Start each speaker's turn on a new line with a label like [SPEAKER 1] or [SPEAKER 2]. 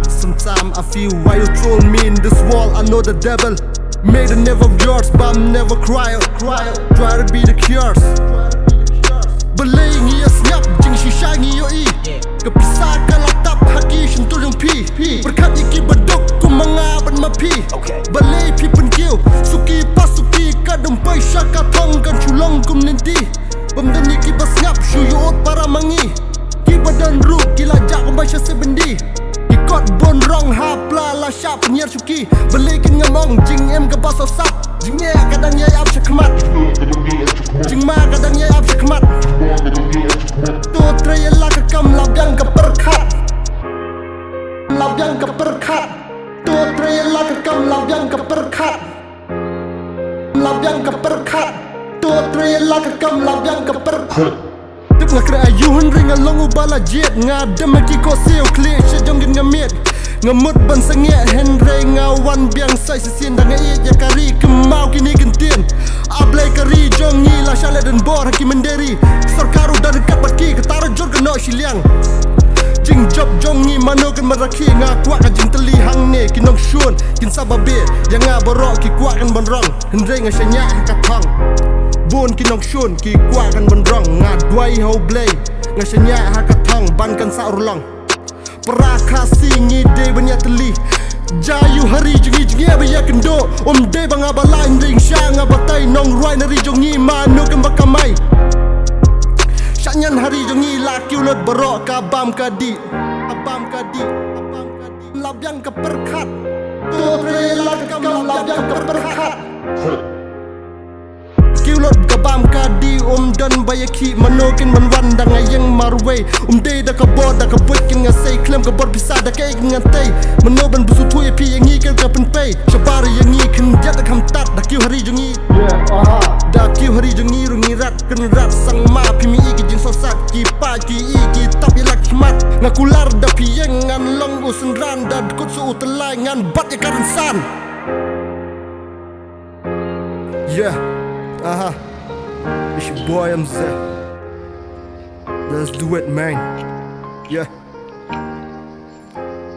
[SPEAKER 1] heart. Sometimes I feel why you throw me in this wall. I know the devil made a never of yours, but I'm never cry. Try to be the cures. Belaying ia senyap, jing shisha ngiyo i. Kepisahkan latap haki sentuh yang pi. Berkat iki beduk ku mengaban mapi. Balay pi penkiu, suki pasuki kadang pai syaka thong kan chulong kum nanti. Pemdan iki basngap syuyut para mangi. Ki badan ru kila jak kum baisha sebendi. Ikot bon rong hapla la syap penyer suki. Balay kin ngamong jing em ke basau sap. Jing ya kadang ya ap syakmat. Jing ma kadang ya ap syakmat. Tu trayela ke kam labyang ke perkat. Labyang ke perkat. Tu trayela ke kam labyang ke perkat. Labyang ke perkat. Tu trayela ke kam labyang ke perkat. Tip ngakra ayuhan ring along ubala jet. Ngadam aki ko seo clear syajong gin ngamit. Ngemut ban sengit Henry ngawan biang sai sesin dan ngait ya kari kemau kini gentien. Ablay kari jong ni la syale dan bor haki menderi. Sarkaru dan dekat baki ketara jor kena siliang. Jing job jong ni mano kan meraki ngakuak jing teli hang ne kinong syun kin sababe yang ngaborok ki kuak kan bonrong. Henry ngasyanya katang bun kinong syun ki kuak kan bonrong ngadwai hau blay ngasyanya katang ban kan sa urlong. Perakasi ngide banyak teli Jayu hari jengi-jengi abaya kendo Day bang abalain ring syang abatai nong ruai nari jongi manu kan bakamai Syanyan hari jongi laki ulat berok kabam kadi Abam kadi Labyang ke perkat Tutrela kam labyang ke perkat Kiulot kabam kadi dan bayaki manokin manwan da ngayang marway day da kabor da kabutkin nga say klem kabor bisa da kay ngantay manoban busu tuye pi yangi kel kapen pay shabari yangi kin jat da kamtat da kiu hari jungi da kiu hari jungi rungi rat ken rat sang ma pi mi iki jin sosak ki pa ki iki tap yelak himat ngakular da pi yang ngan long usun ran da kut su utelai ngan bat ya karensan. It's your boy MZ. Let's do it, man. Yeah.